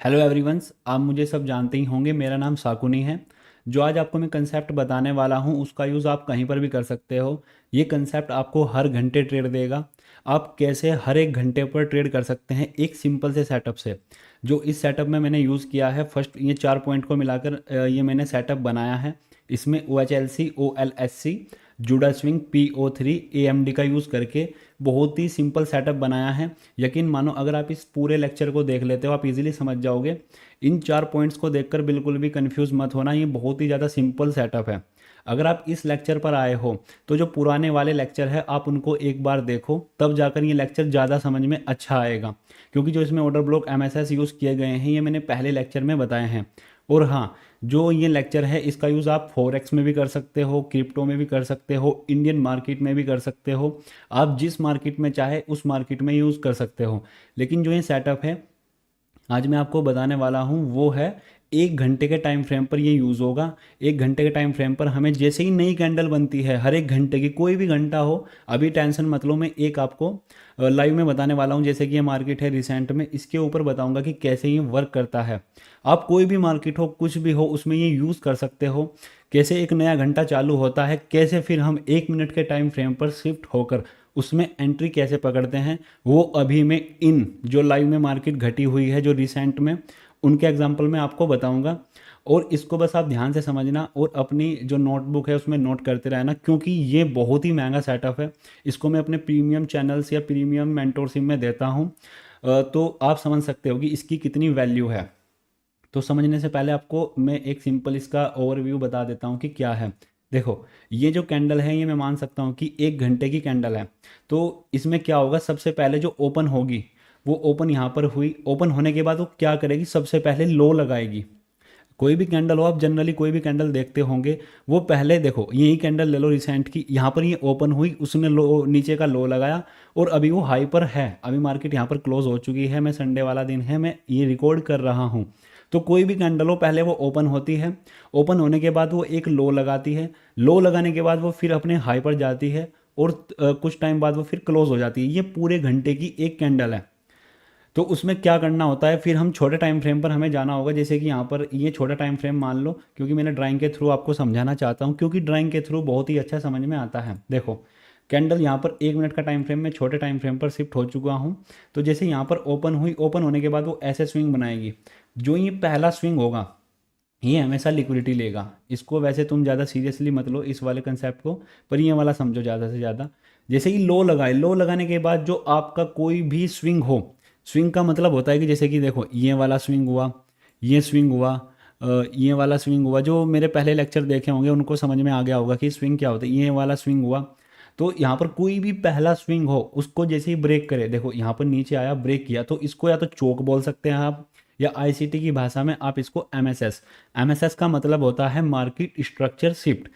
Hello everyone's, आप मुझे सब जानते ही होंगे। मेरा नाम साकुनी है। जो आज आपको मैं कंसेप्ट बताने वाला हूँ उसका यूज़ आप कहीं पर भी कर सकते हो। ये कंसेप्ट आपको हर घंटे ट्रेड देगा। आप कैसे हर एक घंटे पर ट्रेड कर सकते हैं एक सिंपल से सेटअप से। जो इस सेटअप में मैंने यूज़ किया है, फर्स्ट ये 4 पॉइंट को मिलाकर ये मैंने सेटअप बनाया है। इसमें OHLC OLSC जुड़ा स्विंग PO3 AMD का यूज़ करके बहुत ही सिंपल सेटअप बनाया है। यकीन मानो, अगर आप इस पूरे लेक्चर को देख लेते हो आप इजीली समझ जाओगे। इन 4 पॉइंट्स को देखकर बिल्कुल भी कंफ्यूज मत होना, ये बहुत ही ज़्यादा सिंपल सेटअप है। अगर आप इस लेक्चर पर आए हो तो जो पुराने वाले लेक्चर है आप उनको एक बार देखो, तब जाकर ये लेक्चर ज़्यादा समझ में अच्छा आएगा। क्योंकि जो इसमें ऑर्डर ब्लॉक MSS यूज़ किए गए हैं ये मैंने पहले लेक्चर में बताए हैं। और हाँ, जो ये लेक्चर है इसका यूज़ आप फॉरेक्स में भी कर सकते हो, क्रिप्टो में भी कर सकते हो, इंडियन मार्केट में भी कर सकते हो। आप जिस मार्केट में चाहे उस मार्केट में यूज़ कर सकते हो। लेकिन जो ये सेटअप है आज मैं आपको बताने वाला हूँ वो है 1 घंटे के टाइम फ्रेम पर ये यूज़ होगा। 1 घंटे के टाइम फ्रेम पर हमें जैसे ही नई कैंडल बनती है, हर एक घंटे की कोई भी घंटा हो, अभी टेंशन मत लो, मैं एक आपको लाइव में बताने वाला हूँ। जैसे कि ये मार्केट है रिसेंट में, इसके ऊपर बताऊंगा कि कैसे ये वर्क करता है। आप कोई भी मार्केट हो, कुछ भी हो, उसमें ये यूज़ कर सकते हो। कैसे एक नया घंटा चालू होता है, कैसे फिर हम 1 मिनट के टाइम फ्रेम पर शिफ्ट होकर उसमें एंट्री कैसे पकड़ते हैं, वो अभी मैं इन जो लाइव में मार्केट घटी हुई है जो रिसेंट में, उनके एग्जांपल में आपको बताऊंगा। और इसको बस आप ध्यान से समझना और अपनी जो नोटबुक है उसमें नोट करते रहना, क्योंकि ये बहुत ही महंगा सेटअप है। इसको मैं अपने प्रीमियम चैनल्स या प्रीमियम मेंटोरशिप में देता हूँ। तो आप समझ सकते हो कि इसकी कितनी वैल्यू है। तो समझने से पहले आपको मैं एक सिंपल इसका ओवरव्यू बता देता हूँ कि क्या है। देखो, ये जो कैंडल है ये मैं मान सकता हूँ कि 1 घंटे की कैंडल है। तो इसमें क्या होगा, सबसे पहले जो ओपन होगी वो ओपन यहाँ पर हुई। ओपन होने के बाद वो क्या करेगी, सबसे पहले लो लगाएगी। कोई भी कैंडल हो, आप जनरली कोई भी कैंडल देखते होंगे, वो पहले देखो यही कैंडल ले लो रिसेंट की, यहाँ पर ये ओपन हुई, उसने लो नीचे का लो लगाया और अभी वो हाई पर है। अभी मार्केट यहाँ पर क्लोज हो चुकी है, मैं संडे वाला दिन है, मैं ये रिकॉर्ड कर रहा हूँ। तो कोई भी कैंडल हो पहले वो ओपन होती है। ओपन होने के बाद वो एक लो लगाती है। लो लगाने के बाद वो फिर अपने हाई पर जाती है और कुछ टाइम बाद वो फिर क्लोज हो जाती है। ये पूरे घंटे की एक कैंडल है। तो उसमें क्या करना होता है, फिर हम छोटे टाइम फ्रेम पर हमें जाना होगा। जैसे कि यहाँ पर ये छोटा टाइम फ्रेम मान लो, क्योंकि मैंने ड्राइंग के थ्रू आपको समझाना चाहता हूँ, क्योंकि ड्राइंग के थ्रू बहुत ही अच्छा समझ में आता है। देखो, कैंडल यहाँ पर 1 मिनट का टाइम फ्रेम में छोटे टाइम फ्रेम पर शिफ्ट हो चुका हूँ। तो जैसे यहाँ पर ओपन हुई, ओपन होने के बाद वो ऐसे स्विंग बनाएगी। जो ये पहला स्विंग होगा ये हमेशा लिक्विडिटी लेगा। इसको वैसे तुम ज़्यादा सीरियसली मत लो इस वाले कंसेप्ट को, पर ये वाला समझो ज़्यादा से ज़्यादा। जैसे ही लो लगाए, लो लगाने के बाद जो आपका कोई भी स्विंग हो, स्विंग का मतलब होता है कि जैसे कि देखो ये वाला स्विंग हुआ, ये स्विंग हुआ, ये वाला स्विंग हुआ। जो मेरे पहले लेक्चर देखे होंगे उनको समझ में आ गया होगा कि स्विंग क्या होता है। ये वाला स्विंग हुआ। तो यहाँ पर कोई भी पहला स्विंग हो उसको जैसे ही ब्रेक करे, देखो यहाँ पर नीचे आया, ब्रेक किया, तो इसको या तो चोक बोल सकते हैं आप, या आईसीटी की भाषा में आप इसको एमएसएस। एमएसएस का मतलब होता है मार्केट स्ट्रक्चर शिफ्ट।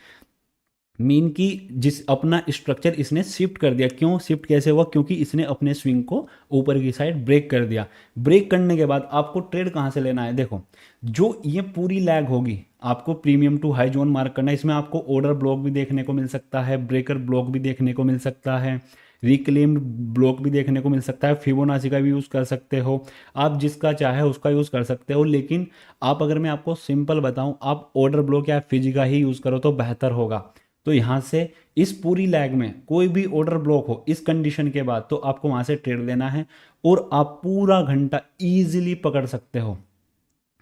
मीन की जिस अपना स्ट्रक्चर इसने शिफ्ट कर दिया। क्यों शिफ्ट, कैसे हुआ, क्योंकि इसने अपने स्विंग को ऊपर की साइड ब्रेक कर दिया। ब्रेक करने के बाद आपको ट्रेड कहाँ से लेना है, देखो जो ये पूरी लैग होगी आपको premium to high zone mark करना है। इसमें आपको ऑर्डर ब्लॉक भी देखने को मिल सकता है, ब्रेकर ब्लॉक भी देखने को मिल सकता है, रिक्लेम्ड ब्लॉक भी देखने को मिल सकता है, फिबोनाची का भी यूज़ कर सकते हो। आप जिसका चाहे उसका यूज़ कर सकते हो। लेकिन आप, अगर मैं आपको सिंपल बताऊं, आप ऑर्डर ब्लॉक या फिजी का ही यूज़ करो तो बेहतर होगा। तो यहाँ से इस पूरी लैग में कोई भी ऑर्डर ब्लॉक हो इस कंडीशन के बाद, तो आपको वहाँ से ट्रेड लेना है और आप पूरा घंटा ईजिली पकड़ सकते हो।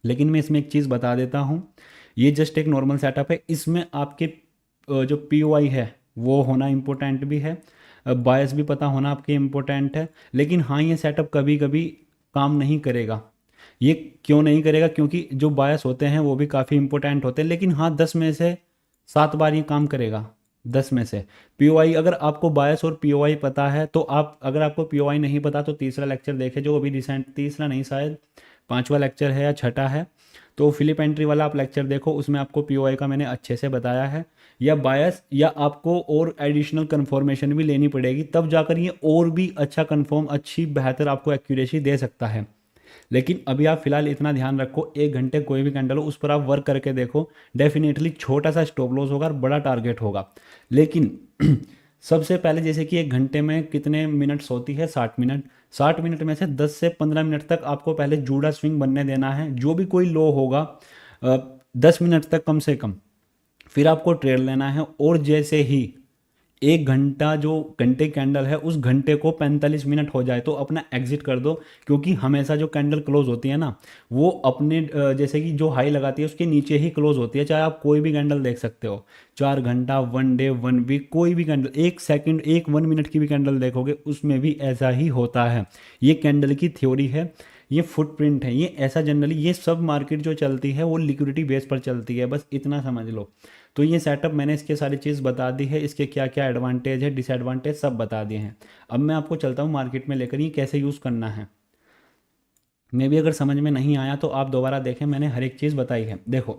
लेकिन मैं इसमें एक चीज़ बता देता हूँ, ये जस्ट एक नॉर्मल सेटअप है। इसमें आपके जो पीओआई है वो होना इम्पोर्टेंट भी है, बायस भी पता होना आपके इम्पोर्टेंट है। लेकिन हाँ, ये सेटअप कभी कभी काम नहीं करेगा। ये क्यों नहीं करेगा, क्योंकि जो बायस होते हैं वो भी काफ़ी इंपॉर्टेंट होते हैं। लेकिन हाँ, 10 में से 7 बार ये काम करेगा। 10 में से पीओआई, अगर आपको बायस और पीओआई पता है तो आप, अगर आपको पीओआई नहीं पता तो तीसरा लेक्चर देखे जो अभी रिसेंट, तीसरा नहीं शायद पांचवा लेक्चर है या छठा है, तो फिलिप एंट्री वाला आप लेक्चर देखो, उसमें आपको पीओआई का मैंने अच्छे से बताया है। या बायस, या आपको और एडिशनल कन्फर्मेशन भी लेनी पड़ेगी, तब जाकर ये और भी अच्छा कन्फर्म, अच्छी बेहतर आपको एक्यूरेसी दे सकता है। लेकिन अभी आप फिलहाल इतना ध्यान रखो, 1 घंटे कोई भी कैंडल हो उस पर आप वर्क करके देखो। डेफिनेटली छोटा सा स्टॉप लॉस होगा और बड़ा टारगेट होगा। लेकिन सबसे पहले जैसे कि एक घंटे में कितने मिनट्स होती है, 60 मिनट। 60 मिनट में से 10 से 15 मिनट तक आपको पहले जूड़ा स्विंग बनने देना है, जो भी कोई लो होगा 10 मिनट तक कम से कम। फिर आपको ट्रेड लेना है, और जैसे ही 1 घंटा, जो घंटे कैंडल है उस घंटे को 45 मिनट हो जाए तो अपना एग्जिट कर दो। क्योंकि हमेशा जो कैंडल क्लोज होती है ना, वो अपने जैसे कि जो हाई लगाती है उसके नीचे ही क्लोज होती है। चाहे आप कोई भी कैंडल देख सकते हो, 4 घंटा, 1 डे, 1 वीक, कोई भी कैंडल, 1 सेकंड, 1 मिनट की भी कैंडल देखोगे उसमें भी ऐसा ही होता है। ये कैंडल की थ्योरी है, ये फुटप्रिंट है, ये ऐसा जनरली ये सब मार्केट जो चलती है वो लिक्विडिटी बेस पर चलती है, बस इतना समझ लो। तो ये सेटअप मैंने इसके सारी चीज़ बता दी है, इसके क्या क्या एडवांटेज है, डिसएडवांटेज सब बता दिए हैं। अब मैं आपको चलता हूँ मार्केट में लेकर, ये कैसे यूज़ करना है। मे भी अगर समझ में नहीं आया तो आप दोबारा देखें, मैंने हर एक चीज़ बताई है। देखो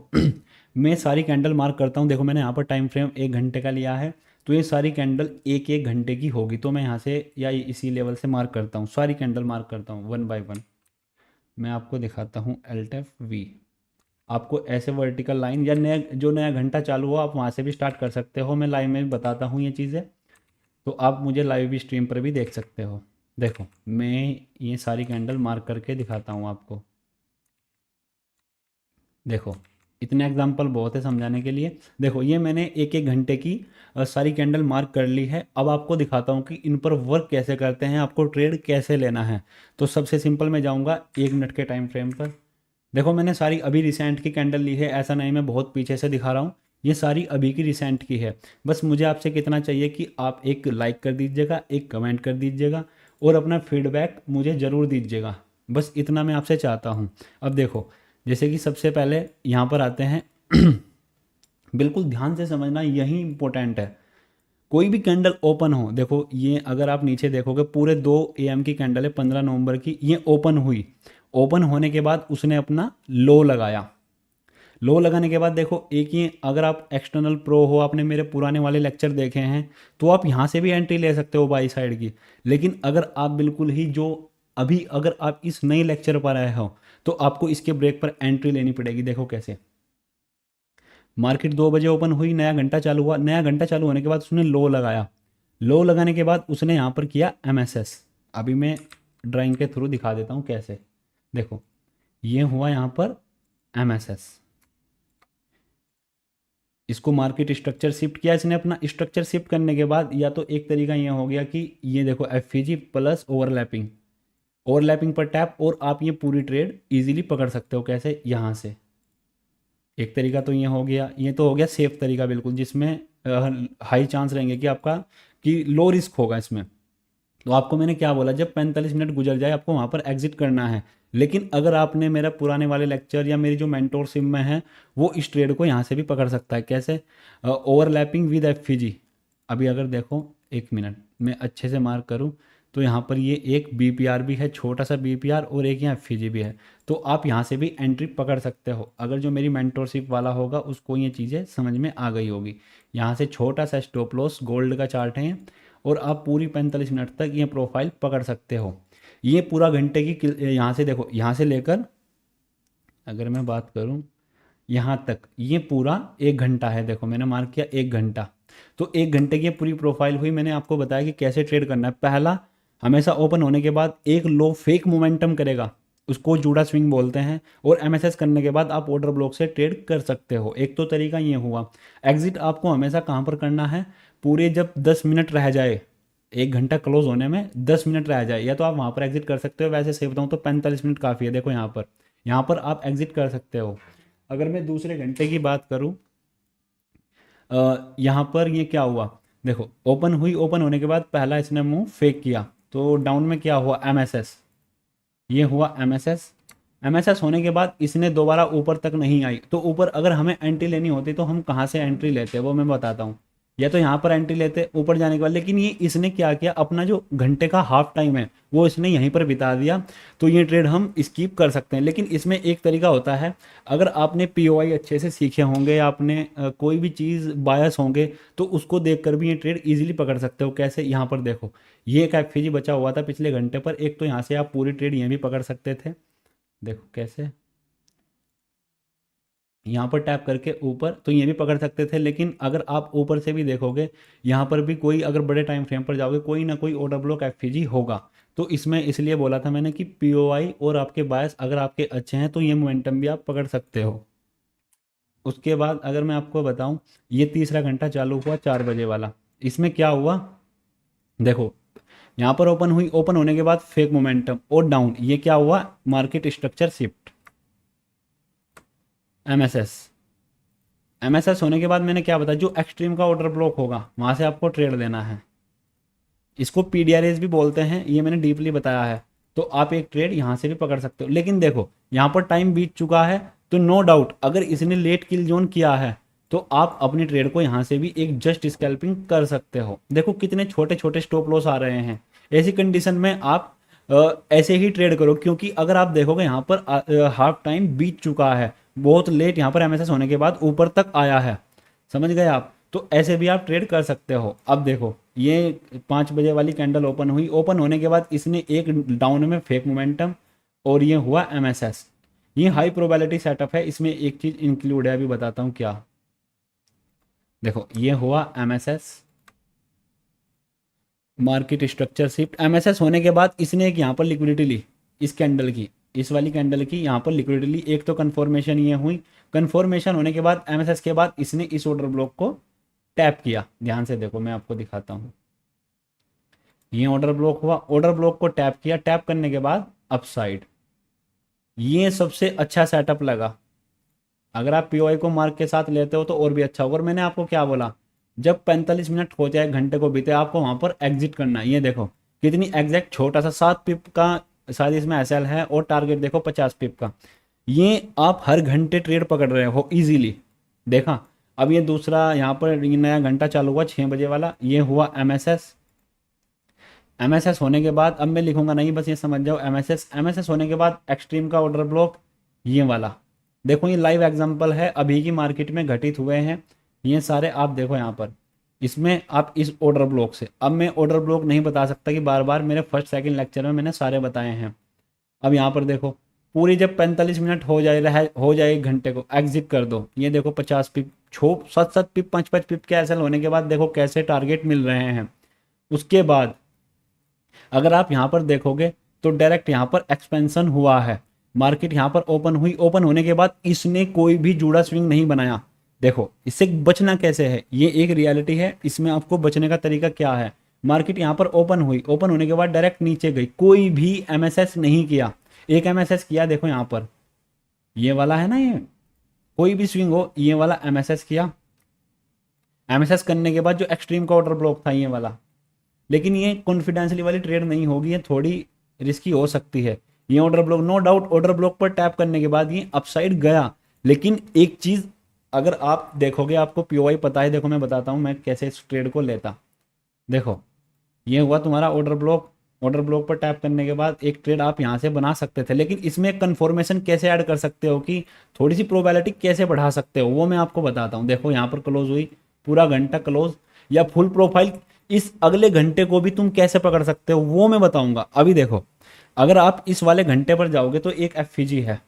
मैं सारी कैंडल मार्क करता हूँ। देखो मैंने यहाँ पर टाइम फ्रेम 1 घंटे का लिया है, तो ये सारी कैंडल 1-1 घंटे की होगी। तो मैं यहाँ से या इसी लेवल से मार्क करता हूँ, सारी कैंडल मार्क करता हूँ 1 बाय 1। मैं आपको दिखाता हूँ एल्टेफ वी। आपको ऐसे वर्टिकल लाइन या नया घंटा चालू हो आप वहाँ से भी स्टार्ट कर सकते हो, मैं लाइव में भी बताता हूँ ये चीज़ें। तो आप मुझे लाइव भी स्ट्रीम पर भी देख सकते हो। देखो मैं ये सारी कैंडल मार्क करके दिखाता हूँ आपको। देखो इतने एग्जांपल बहुत है समझाने के लिए। देखो ये मैंने 1-1 घंटे की सारी कैंडल मार्क कर ली है। अब आपको दिखाता हूँ कि इन पर वर्क कैसे करते हैं, आपको ट्रेड कैसे लेना है। तो सबसे सिंपल मैं जाऊँगा 1 मिनट के टाइम फ्रेम पर। देखो मैंने सारी अभी रिसेंट की कैंडल ली है, ऐसा नहीं मैं बहुत पीछे से दिखा रहा हूँ, ये सारी अभी की रिसेंट की है। बस मुझे आपसे कितना चाहिए कि आप एक लाइक कर दीजिएगा, एक कमेंट कर दीजिएगा, और अपना फीडबैक मुझे ज़रूर दीजिएगा। बस इतना मैं आपसे चाहता हूँ। अब देखो जैसे कि सबसे पहले यहाँ पर आते हैं बिल्कुल ध्यान से समझना, यही इंपॉर्टेंट है। कोई भी कैंडल ओपन हो, देखो ये अगर आप नीचे देखोगे पूरे 2 AM की कैंडल है 15 नवंबर की, ये ओपन हुई। ओपन होने के बाद उसने अपना लो लगाया। लो लगाने के बाद देखो एक ये, अगर आप एक्सटर्नल प्रो हो, आपने मेरे पुराने वाले लेक्चर देखे हैं, तो आप यहाँ से भी एंट्री ले सकते हो बाई साइड की। लेकिन अगर आप बिल्कुल ही जो अभी अगर आप इस नए लेक्चर पर आए हो तो आपको इसके ब्रेक पर एंट्री लेनी पड़ेगी। देखो कैसे मार्केट 2 बजे ओपन हुई, नया घंटा चालू हुआ, नया घंटा चालू होने के बाद उसने लो लगाया। लो लगाने के बाद उसने यहाँ पर किया MSS। अभी मैं ड्राइंग के थ्रू दिखा देता हूँ कैसे। देखो ये हुआ यहाँ पर MSS, इसको मार्केट स्ट्रक्चर शिफ्ट किया इसने। अपना स्ट्रक्चर शिफ्ट करने के बाद या तो एक तरीका ये हो गया कि ये देखो FVG प्लस ओवरलैपिंग, ओवरलैपिंग पर टैप, और आप ये पूरी ट्रेड इजीली पकड़ सकते हो। कैसे, यहाँ से। एक तरीका तो ये हो गया, ये तो हो गया सेफ तरीका बिल्कुल, जिसमें हाई चांस रहेंगे कि आपका कि लो रिस्क होगा इसमें। तो आपको मैंने क्या बोला, जब 45 मिनट गुजर जाए आपको वहाँ पर एग्जिट करना है। लेकिन अगर आपने मेरा पुराने वाले लेक्चर या मेरी जो मेंटोरशिप में है, वो इस ट्रेड को यहाँ से भी पकड़ सकता है। कैसे, ओवरलैपिंग विद FVG। अभी अगर देखो 1 मिनट मैं अच्छे से मार्क करूँ तो यहाँ पर ये एक BPR भी है, छोटा सा BPR, और एक यहाँ FVG भी है। तो आप यहाँ से भी एंट्री पकड़ सकते हो। अगर जो मेरी मेंटोरशिप वाला होगा उसको ये चीज़ें समझ में आ गई होगी। यहाँ से छोटा सा स्टॉप लॉस, गोल्ड का चार्ट है, और आप पूरी 45 मिनट तक ये प्रोफाइल पकड़ सकते हो। ये पूरा घंटे की यहाँ से देखो, यहाँ से लेकर अगर मैं बात करूँ यहाँ तक, ये पूरा 1 घंटा है। देखो मैंने मार्क किया 1 घंटा। तो 1 घंटे की ये पूरी प्रोफाइल हुई। मैंने आपको बताया कि कैसे ट्रेड करना है। पहला, हमेशा ओपन होने के बाद एक लो फेक मोमेंटम करेगा, उसको जूड़ा स्विंग बोलते हैं, और MSS करने के बाद आप ऑर्डर ब्लॉक से ट्रेड कर सकते हो। एक तो तरीका ये हुआ। एग्जिट आपको हमेशा कहाँ पर करना है, पूरे जब 10 मिनट रह जाए, 1 घंटा क्लोज होने में 10 मिनट रह जाए, या तो आप वहाँ पर एग्जिट कर सकते हो। वैसे सही बताऊँ तो 45 मिनट काफ़ी है। देखो यहाँ पर आप एग्जिट कर सकते हो। अगर मैं दूसरे घंटे की बात करूँ, यहाँ पर ये क्या हुआ, देखो ओपन हुई, ओपन होने के बाद पहला इसने मुंह फेक किया, तो डाउन में क्या हुआ, MSS। ये हुआ MSS। MSS होने के बाद इसने दोबारा ऊपर तक नहीं आई, तो ऊपर अगर हमें एंट्री लेनी होती तो हम कहाँ से एंट्री लेते, वो मैं बताता हूँ। या तो यहाँ पर एंट्री लेते ऊपर जाने के बाद, लेकिन ये इसने क्या किया, अपना जो घंटे का हाफ टाइम है वो इसने यहीं पर बिता दिया। तो ये ट्रेड हम स्किप कर सकते हैं। लेकिन इसमें एक तरीका होता है, अगर आपने POI अच्छे से सीखे होंगे, आपने कोई भी चीज़ बायस होंगे, तो उसको देख कर भी ये ट्रेड इजीली पकड़ सकते हो। कैसे, यहाँ पर देखो ये एक FVG बचा हुआ था पिछले घंटे पर, एक तो यहाँ से आप पूरी ट्रेड ये भी पकड़ सकते थे। देखो कैसे, यहाँ पर टैप करके ऊपर तो ये भी पकड़ सकते थे, लेकिन अगर आप ऊपर से भी देखोगे यहाँ पर भी कोई, अगर बड़े टाइम फ्रेम पर जाओगे कोई ना कोई ऑर्डर ब्लॉक एफपीजी होगा। तो इसमें इसलिए बोला था मैंने कि पीओआई और आपके बायस अगर आपके अच्छे हैं तो ये मोमेंटम भी आप पकड़ सकते हो। उसके बाद अगर मैं आपको बताऊं, ये तीसरा घंटा चालू हुआ 4 बजे वाला, इसमें क्या हुआ देखो, यहाँ पर ओपन हुई, ओपन होने के बाद फेक मोमेंटम और डाउन, ये क्या हुआ, market structure shift, MSS. MSS होने के बाद मैंने क्या बताया, जो एक्सट्रीम का ऑर्डर ब्लॉक होगा वहां से आपको ट्रेड देना है। इसको पीडीआरएस भी बोलते हैं, ये मैंने डीपली बताया है। तो आप एक ट्रेड यहाँ से भी पकड़ सकते हो, लेकिन देखो यहाँ पर टाइम बीत चुका है, तो नो डाउट अगर इसने लेट किल जोन किया है तो आप अपनी ट्रेड को यहाँ से भी एक जस्ट स्कैल्पिंग कर सकते हो। देखो कितने छोटे छोटे स्टॉप लॉस आ रहे हैं। ऐसी कंडीशन में आप ऐसे ही ट्रेड करो, क्योंकि अगर आप देखोगे यहाँ पर हाफ टाइम बीत चुका है, बहुत लेट यहाँ पर एमएसएस होने के बाद ऊपर तक आया है, समझ गए आप। तो ऐसे भी आप ट्रेड कर सकते हो। अब देखो ये 5 बजे वाली कैंडल ओपन हुई, ओपन होने के बाद इसने एक डाउन में फेक मोमेंटम और ये हुआ एमएसएस। ये हाई प्रोबेबिलिटी सेटअप है, इसमें एक चीज इंक्लूड है, अभी बताता हूँ क्या। देखो ये हुआ MSS, market structure shift. MSS होने के बाद इसने एक यहाँ पर लिक्विडिटी ली, इस कैंडल की, इस वाली कैंडल की यहाँ पर लिक्विडिटी ली। एक तो कन्फर्मेशन ये हुई, कन्फर्मेशन होने के बाद एमएसएस के बाद इसने इस ऑर्डर ब्लॉक को टैप किया। ध्यान से देखो, मैं आपको दिखाता हूँ। ये ऑर्डर ब्लॉक हुआ, ऑर्डर ब्लॉक को टैप किया, टैप करने के बाद अपसाइड। ये सबसे अच्छा सेटअप लगा। अगर आप पीओआई को मार्क के साथ लेते हो तो और भी अच्छा होगा। और मैंने आपको क्या बोला, जब 45 मिनट हो जाए, घंटे को बीते, आपको वहां पर एग्जिट करना है। ये देखो कितनी एग्जैक्ट, छोटा सा 7 पिप का शायद इसमें एसएल है, और टारगेट देखो 50 पिप का। ये आप हर घंटे ट्रेड पकड़ रहे हो इजीली। देखा, अब ये दूसरा यहाँ पर ये नया घंटा चालू हुआ 6 बजे वाला, ये हुआ एमएसएस। एमएसएस होने के बाद, अब मैं लिखूंगा नहीं, बस ये समझ जाओ, एमएसएस। एमएसएस होने के बाद एक्सट्रीम का ऑर्डर ब्लॉक, ये वाला देखो, ये लाइव एग्जांपल है, अभी की मार्केट में घटित हुए हैं ये सारे। आप देखो यहाँ पर, इसमें आप इस ऑर्डर ब्लॉक से, अब मैं ऑर्डर ब्लॉक नहीं बता सकता कि बार बार, मेरे फर्स्ट सेकंड लेक्चर में मैंने सारे बताए हैं। अब यहाँ पर देखो, पूरी जब 45 मिनट हो जाए एक घंटे को, एग्जिट कर दो। ये देखो 50 पिप, 7 पिप, 5 पिप के एसएल होने के बाद देखो कैसे टारगेट मिल रहे हैं। उसके बाद अगर आप यहाँ पर देखोगे तो डायरेक्ट यहाँ पर एक्सपेंशन हुआ है, मार्केट यहाँ पर ओपन हुई, ओपन होने के बाद इसने कोई भी जुड़ा स्विंग नहीं बनाया। देखो इससे बचना कैसे है, ये एक रियलिटी है, इसमें आपको बचने का तरीका क्या है। मार्केट यहाँ पर ओपन हुई, ओपन होने के बाद डायरेक्ट नीचे गई, कोई भी एमएसएस नहीं किया। एक एमएसएस किया, देखो यहाँ पर ये वाला है ना, ये कोई भी स्विंग हो, ये वाला एमएसएस किया। एमएसएस करने के बाद जो एक्सट्रीम का ऑर्डर ब्लॉक था ये वाला, लेकिन ये कॉन्फिडेंशियली वाली ट्रेड नहीं होगी, ये थोड़ी रिस्की हो सकती है। ये order block, no doubt order block पर टैप करने के बाद ये अपसाइड गया। लेकिन एक चीज अगर आप देखोगे, आपको पीओआई पता है, देखो मैं बताता हूं मैं कैसे इस ट्रेड को लेता। देखो ये हुआ तुम्हारा ऑर्डर ब्लॉक, ऑर्डर ब्लॉक पर टैप करने के बाद एक ट्रेड आप यहां से बना सकते थे, लेकिन इसमें कंफर्मेशन कैसे ऐड कर सकते हो, कि थोड़ी सी प्रोबेबिलिटी कैसे बढ़ा सकते हो, वो मैं आपको बताता हूं। देखो यहाँ पर क्लोज हुई, पूरा घंटा क्लोज, या फुल प्रोफाइल, इस अगले घंटे को भी तुम कैसे पकड़ सकते हो वो मैं बताऊंगा। अभी देखो, अगर आप इस वाले घंटे पर जाओगे तो एक एफपीजी है,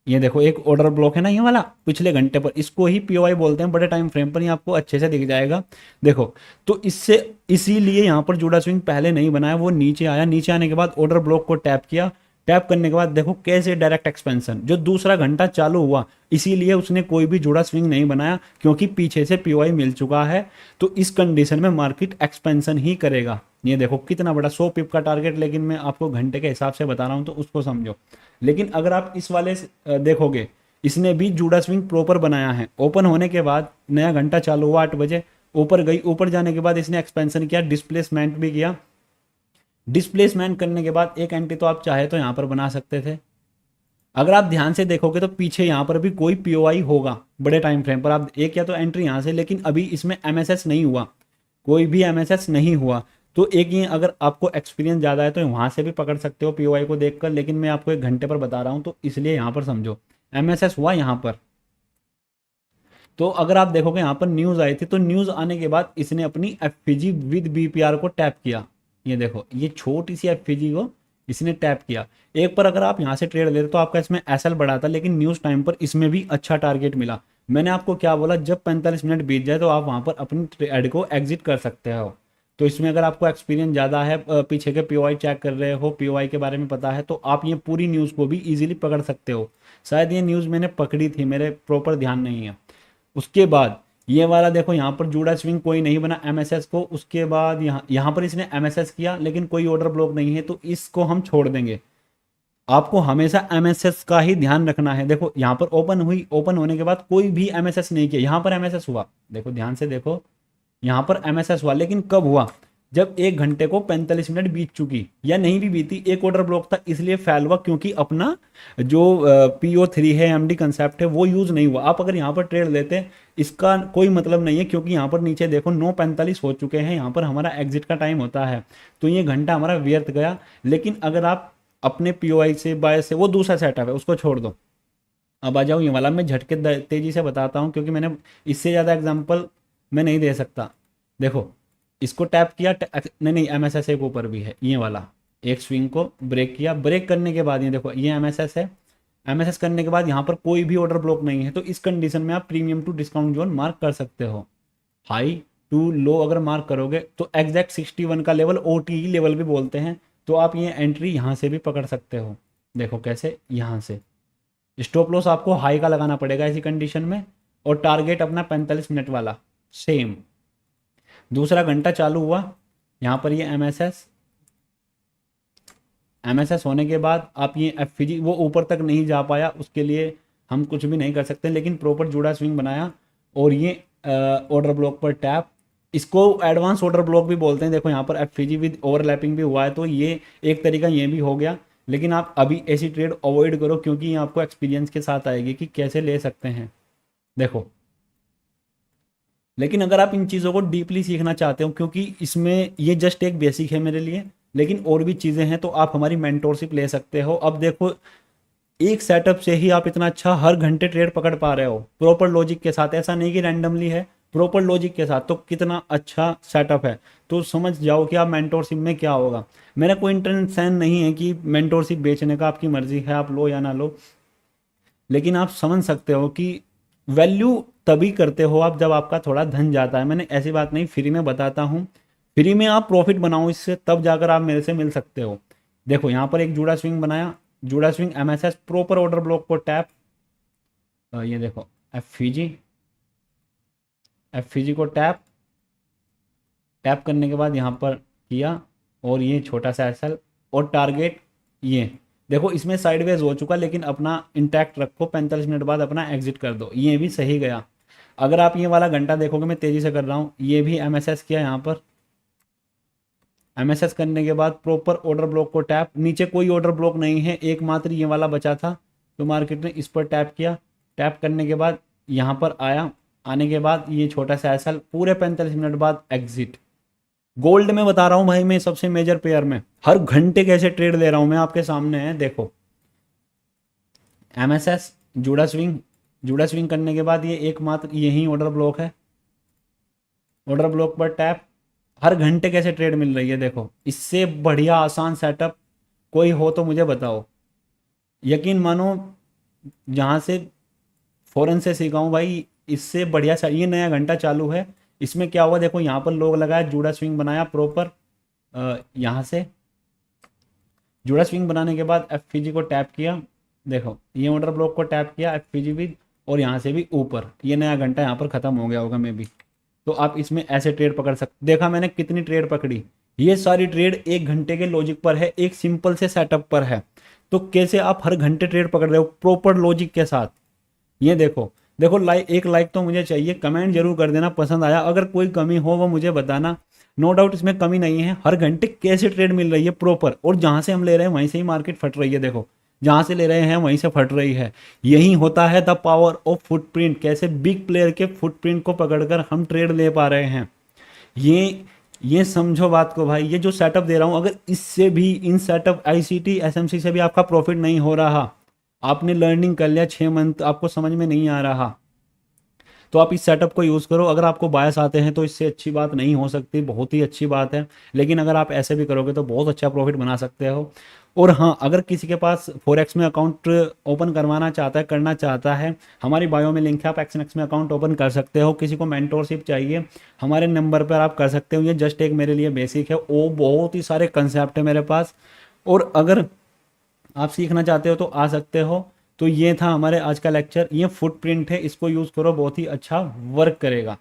ये देखो एक ऑर्डर ब्लॉक है ना ये वाला, पिछले घंटे पर, इसको ही पीओआई बोलते हैं। बड़े टाइम फ्रेम पर ये आपको अच्छे से दिख जाएगा। देखो तो इससे, इसीलिए यहाँ पर जुड़ा स्विंग पहले नहीं बनाया, वो नीचे आया, नीचे आने के बाद ऑर्डर ब्लॉक को टैप किया, टैप करने के बाद देखो कैसे डायरेक्ट एक्सपेंशन, जो दूसरा घंटा चालू हुआ, इसीलिए उसने कोई भी जुड़ा स्विंग नहीं बनाया, क्योंकि पीछे से पीओआई मिल चुका है। तो इस कंडीशन में मार्केट एक्सपेंशन ही करेगा। ये देखो कितना बड़ा 100 पिप का टारगेट, लेकिन मैं आपको घंटे के हिसाब से बता रहा हूं तो उसको समझो। लेकिन अगर आप इस वाले देखोगे, इसने भी जुड़ा स्विंग प्रॉपर बनाया है। ओपन होने के बाद नया घंटा चालू हुआ 8 बजे, ऊपर गई, ऊपर जाने के बाद इसने एक्सपेंशन किया, डिस्प्लेसमेंट भी किया। डिस्प्लेसमेंट करने के बाद एक एंट्री तो आप चाहे तो यहां पर बना सकते थे। अगर आप ध्यान से देखोगे तो पीछे यहां पर भी कोई पीओआई होगा बड़े टाइम फ्रेम पर, आप एक या तो एंट्री यहां से, लेकिन अभी इसमें एमएसएस नहीं हुआ, कोई भी एमएसएस नहीं हुआ। तो एक ये, अगर आपको एक्सपीरियंस ज़्यादा है तो वहां से भी पकड़ सकते हो पीओआई को देखकर, लेकिन मैं आपको एक घंटे पर बता रहा हूं तो इसलिए यहां पर समझो। एमएसएस हुआ यहां पर, तो अगर आप देखोगे यहां पर न्यूज आई थी, तो न्यूज आने के बाद इसने अपनी एफपीजी विद बीपीआर को टैप किया। ये देखो ये छोटी सी एफपीजी को इसने टैप किया। एक पर अगर आप यहाँ से ट्रेड लेते तो आपका इसमें एसएल बढ़ा था, लेकिन न्यूज़ टाइम पर इसमें भी अच्छा टारगेट मिला। मैंने आपको क्या बोला, जब 45 मिनट बीत जाए तो आप वहाँ पर अपनी ट्रेड को एग्जिट कर सकते हो। तो इसमें अगर आपको एक्सपीरियंस ज़्यादा है, पीछे के पीओआई चेक कर रहे हो, पीओआई के बारे में पता है, तो आप ये पूरी न्यूज़ को भी इजीली पकड़ सकते हो। शायद ये न्यूज़ मैंने पकड़ी थी, मेरे प्रॉपर ध्यान नहीं है। उसके बाद ये वाला देखो, यहाँ पर जूड़ा स्विंग कोई नहीं बना एमएसएस को। उसके बाद यहाँ यहाँ पर इसने एमएसएस किया, लेकिन कोई ऑर्डर ब्लॉक नहीं है, तो इसको हम छोड़ देंगे। आपको हमेशा एमएसएस का ही ध्यान रखना है। देखो यहाँ पर ओपन हुई, ओपन होने के बाद कोई भी एमएसएस नहीं किया, यहाँ पर एमएसएस हुआ, देखो ध्यान से देखो, यहाँ पर एमएसएस हुआ, लेकिन कब हुआ, जब 1 घंटे को 45 मिनट बीत चुकी, या नहीं भी बीती, एक ऑर्डर ब्लॉक था इसलिए फेल हुआ, क्योंकि अपना जो PO3 है, एमडी कंसेप्ट है, वो यूज नहीं हुआ। आप अगर यहाँ पर ट्रेड लेते, इसका कोई मतलब नहीं है, क्योंकि यहाँ पर नीचे देखो 9:45 हो चुके हैं, यहाँ पर हमारा एग्जिट का टाइम होता है, तो ये घंटा हमारा व्यर्थ गया। लेकिन अगर आप अपने POI से, बाय से, वो दूसरा सेटअप है, उसको छोड़ दो। अब आ जाओ ये वाला, मैं झटके तेजी से बताता हूँ, क्योंकि मैंने इससे ज़्यादा एग्जाम्पल मैं नहीं दे सकता। देखो इसको टैप किया, नहीं एमएसएस एक ऊपर भी है, ये वाला एक स्विंग को ब्रेक किया, ब्रेक करने के बाद ये देखो ये एमएसएस है, एमएसएस करने के बाद यहाँ पर कोई भी ऑर्डर ब्लॉक नहीं है, तो इस कंडीशन में आप premium to discount zone mark कर सकते हो। हाई टू लो अगर मार्क करोगे तो एग्जैक्ट 61 का लेवल OTE लेवल भी बोलते हैं, तो आप ये एंट्री यहाँ से भी पकड़ सकते हो। देखो कैसे, यहाँ से स्टॉप लॉस आपको हाई का लगाना पड़ेगा ऐसी कंडीशन में, और टारगेट अपना 45 मिनट वाला सेम। दूसरा घंटा चालू हुआ, यहाँ पर ये एमएसएस होने के बाद आप ये एफजी, वो ऊपर तक नहीं जा पाया, उसके लिए हम कुछ भी नहीं कर सकते, लेकिन प्रॉपर जुड़ा स्विंग बनाया, और ये ऑर्डर ब्लॉक पर टैप, इसको एडवांस ऑर्डर ब्लॉक भी बोलते हैं। देखो यहाँ पर एफजी विद ओवरलैपिंग भी हुआ है, तो ये एक तरीका ये भी हो गया। लेकिन आप अभी ऐसी ट्रेड अवॉइड करो, क्योंकि ये आपको एक्सपीरियंस के साथ आएगी कि कैसे ले सकते हैं। देखो, लेकिन अगर आप इन चीज़ों को डीपली सीखना चाहते हो, क्योंकि इसमें ये जस्ट एक बेसिक है मेरे लिए, लेकिन और भी चीज़ें हैं, तो आप हमारी मेंटोरशिप ले सकते हो। अब देखो एक सेटअप से ही आप इतना अच्छा हर घंटे ट्रेड पकड़ पा रहे हो, प्रॉपर लॉजिक के साथ, ऐसा नहीं कि रैंडमली है, प्रॉपर लॉजिक के साथ, तो कितना अच्छा सेटअप है। तो समझ जाओ कि आप मेंटोरशिप में क्या होगा। मेरा कोई इंटेंशन नहीं है कि मेंटोरशिप बेचने का, आपकी मर्जी है आप लो या ना लो, लेकिन आप समझ सकते हो कि वैल्यू तभी करते हो आप जब आपका थोड़ा धन जाता है। मैंने ऐसी बात नहीं, फ्री में बताता हूँ, फ्री में आप प्रॉफिट बनाओ इससे, तब जाकर आप मेरे से मिल सकते हो। देखो यहाँ पर एक जुड़ा स्विंग बनाया, जुड़ा swing MSS, proper order block को टैप, ये देखो एफजी को टैप, टैप करने के बाद यहाँ पर किया, और ये छोटा सा एसएल, और टारगेट ये देखो इसमें साइडवेज हो चुका, लेकिन अपना इंटैक्ट रखो, 45 मिनट बाद अपना एग्जिट कर दो, ये भी सही गया। अगर आप ये वाला घंटा देखोगे, मैं तेजी से कर रहा हूँ, ये भी एमएसएस किया, यहाँ पर एमएसएस करने के बाद प्रॉपर ऑर्डर ब्लॉक को टैप, नीचे कोई ऑर्डर ब्लॉक नहीं है, एकमात्र ये वाला बचा था, तो मार्केट ने इस पर टैप किया, टैप करने के बाद यहाँ पर आया, आने के बाद ये छोटा सा एसएल, पूरे 45 मिनट बाद एग्जिट। गोल्ड में बता रहा हूँ भाई, मैं सबसे मेजर पेयर में हर घंटे कैसे ट्रेड ले रहा हूँ, मैं आपके सामने है। देखो एमएसएस, जुड़ा स्विंग करने के बाद ये एकमात्र यही ऑर्डर ब्लॉक है, ऑर्डर ब्लॉक पर टैप, हर घंटे कैसे ट्रेड मिल रही है। देखो इससे बढ़िया आसान सेटअप कोई हो तो मुझे बताओ, यकीन मानो जहाँ से फौरन से सीखा हूँ भाई, इससे बढ़िया ये नया घंटा चालू है, इसमें क्या हुआ देखो, यहाँ पर लोग लगाया, जुड़ा स्विंग बनाया प्रॉपर, यहाँ से जुड़ा स्विंग बनाने के बाद एफजी को टैप किया, देखो ये ऑर्डर ब्लॉक को टैप किया, एफजी भी, और यहाँ से भी ऊपर, ये नया घंटा यहाँ पर खत्म हो गया होगा मे भी। तो आप इसमें ऐसे ट्रेड पकड़ सकते। देखा मैंने कितनी ट्रेड पकड़ी, ये सारी ट्रेड 1 घंटे के लॉजिक पर है, एक सिंपल से सेटअप पर है। तो कैसे आप हर घंटे ट्रेड पकड़ रहे हो प्रॉपर लॉजिक के साथ। ये देखो एक लाइक तो मुझे चाहिए, कमेंट जरूर कर देना पसंद आया, अगर कोई कमी हो वो मुझे बताना। नो डाउट इसमें कमी नहीं है, हर घंटे कैसे ट्रेड मिल रही है प्रॉपर, और जहाँ से हम ले रहे हैं वहीं से ही मार्केट फट रही है। देखो जहाँ से ले रहे हैं वहीं से फट रही है, यही होता है द पावर ऑफ फुटप्रिंट। कैसे बिग प्लेयर के फुटप्रिंट को पकड़कर हम ट्रेड ले पा रहे हैं, ये समझो बात को भाई। ये जो सेटअप दे रहा हूँ, अगर इससे भी, इन सेटअप ICT SMC से भी आपका प्रॉफिट नहीं हो रहा, आपने लर्निंग कर लिया 6 मंथ, आपको समझ में नहीं आ रहा, तो आप इस सेटअप को यूज़ करो। अगर आपको बायस आते हैं तो इससे अच्छी बात नहीं हो सकती, बहुत ही अच्छी बात है। लेकिन अगर आप ऐसे भी करोगे तो बहुत अच्छा प्रॉफिट बना सकते हो। और हाँ, अगर किसी के पास फॉरेक्स में अकाउंट ओपन करवाना चाहता है, करना चाहता है, हमारी बायो में लिंक है, आप एक्सएनएक्स में अकाउंट ओपन कर सकते हो। किसी को मेंटोरशिप चाहिए, हमारे नंबर पर आप कर सकते हो। ये जस्ट एक मेरे लिए बेसिक है, वो बहुत ही सारे कंसेप्ट है मेरे पास। और अगर आप सीखना चाहते हो तो आ सकते हो। तो ये था हमारे आज का लेक्चर। ये फुटप्रिंट है, इसको यूज़ करो, बहुत ही अच्छा वर्क करेगा।